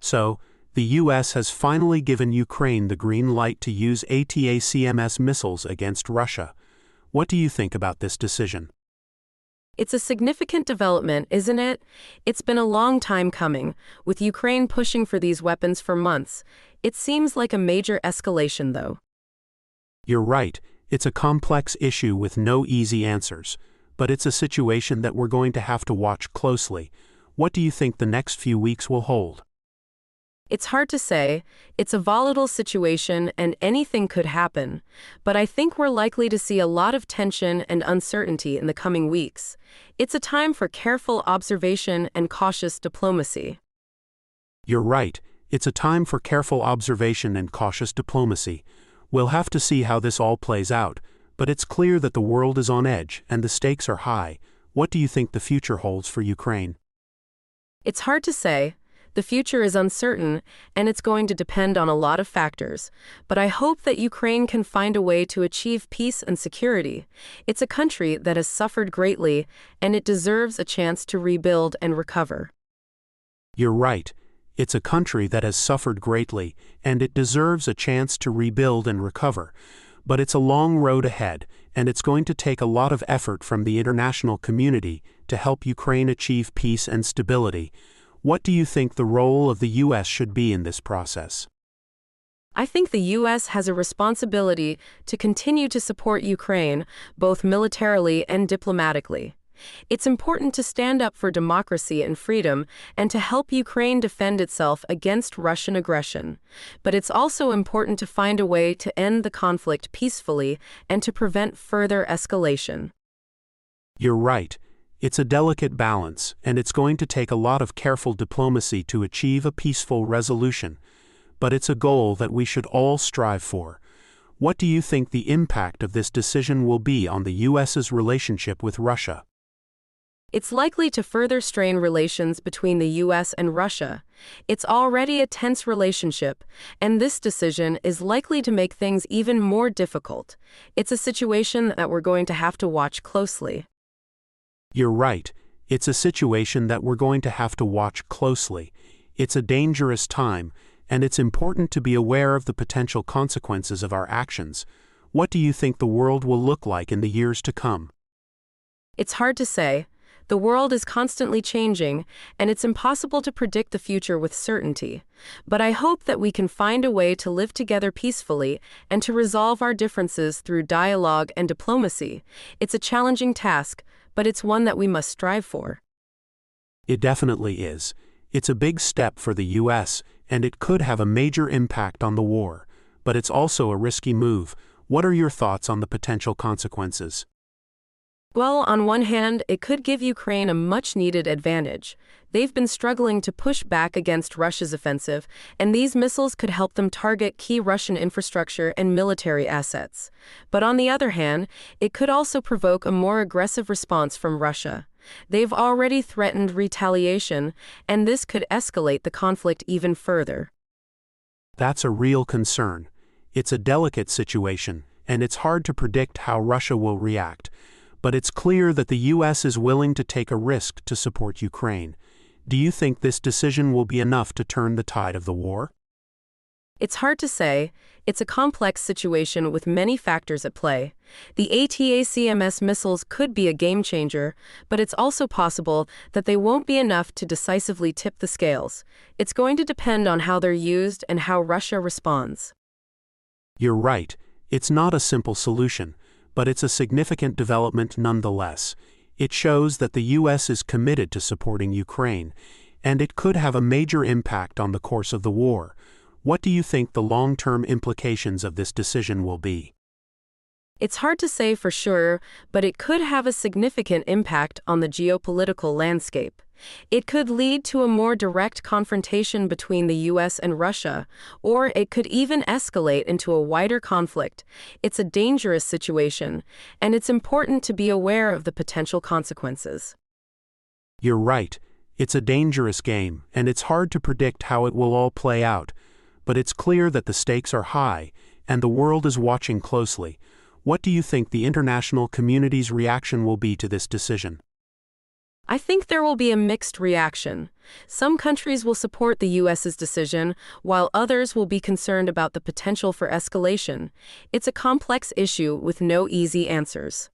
So, the US has finally given Ukraine the green light to use ATACMS missiles against Russia. What do you think about this decision? It's a significant development, isn't it? It's been a long time coming, with Ukraine pushing for these weapons for months. It seems like a major escalation, though. You're right, it's a complex issue with no easy answers, but it's a situation that we're going to have to watch closely. What do you think the next few weeks will hold? It's hard to say. It's a volatile situation and anything could happen. But I think we're likely to see a lot of tension and uncertainty in the coming weeks. It's a time for careful observation and cautious diplomacy. You're right, it's a time for careful observation and cautious diplomacy. We'll have to see how this all plays out, but it's clear that the world is on edge and the stakes are high. What do you think the future holds for Ukraine? It's hard to say. The future is uncertain, and it's going to depend on a lot of factors. But I hope that Ukraine can find a way to achieve peace and security. It's a country that has suffered greatly, and it deserves a chance to rebuild and recover. You're right. It's a country that has suffered greatly, and it deserves a chance to rebuild and recover. But it's a long road ahead, and it's going to take a lot of effort from the international community to help Ukraine achieve peace and stability. What do you think the role of the U.S. should be in this process? I think the U.S. has a responsibility to continue to support Ukraine, both militarily and diplomatically. It's important to stand up for democracy and freedom and to help Ukraine defend itself against Russian aggression. But it's also important to find a way to end the conflict peacefully and to prevent further escalation. You're right. It's a delicate balance, and it's going to take a lot of careful diplomacy to achieve a peaceful resolution. But it's a goal that we should all strive for. What do you think the impact of this decision will be on the U.S.'s relationship with Russia? It's likely to further strain relations between the U.S. and Russia. It's already a tense relationship, and this decision is likely to make things even more difficult. It's a situation that we're going to have to watch closely. You're right. It's a situation that we're going to have to watch closely. It's a dangerous time, and it's important to be aware of the potential consequences of our actions. What do you think the world will look like in the years to come? It's hard to say. The world is constantly changing, and it's impossible to predict the future with certainty. But I hope that we can find a way to live together peacefully and to resolve our differences through dialogue and diplomacy. It's a challenging task, but it's one that we must strive for. It definitely is. It's a big step for the U.S., and it could have a major impact on the war. But it's also a risky move. What are your thoughts on the potential consequences? Well, on one hand, it could give Ukraine a much-needed advantage. They've been struggling to push back against Russia's offensive, and these missiles could help them target key Russian infrastructure and military assets. But on the other hand, it could also provoke a more aggressive response from Russia. They've already threatened retaliation, and this could escalate the conflict even further. That's a real concern. It's a delicate situation, and it's hard to predict how Russia will react. But it's clear that the U.S. is willing to take a risk to support Ukraine. Do you think this decision will be enough to turn the tide of the war? It's hard to say. It's a complex situation with many factors at play. The ATACMS missiles could be a game changer, but it's also possible that they won't be enough to decisively tip the scales. It's going to depend on how they're used and how Russia responds. You're right. It's not a simple solution, but it's a significant development nonetheless. It shows that the U.S. is committed to supporting Ukraine, and it could have a major impact on the course of the war. What do you think the long-term implications of this decision will be? It's hard to say for sure, but it could have a significant impact on the geopolitical landscape. It could lead to a more direct confrontation between the U.S. and Russia, or it could even escalate into a wider conflict. It's a dangerous situation, and it's important to be aware of the potential consequences. You're right. It's a dangerous game, and it's hard to predict how it will all play out. But it's clear that the stakes are high, and the world is watching closely. What do you think the international community's reaction will be to this decision? I think there will be a mixed reaction. Some countries will support the U.S.'s decision, while others will be concerned about the potential for escalation. It's a complex issue with no easy answers.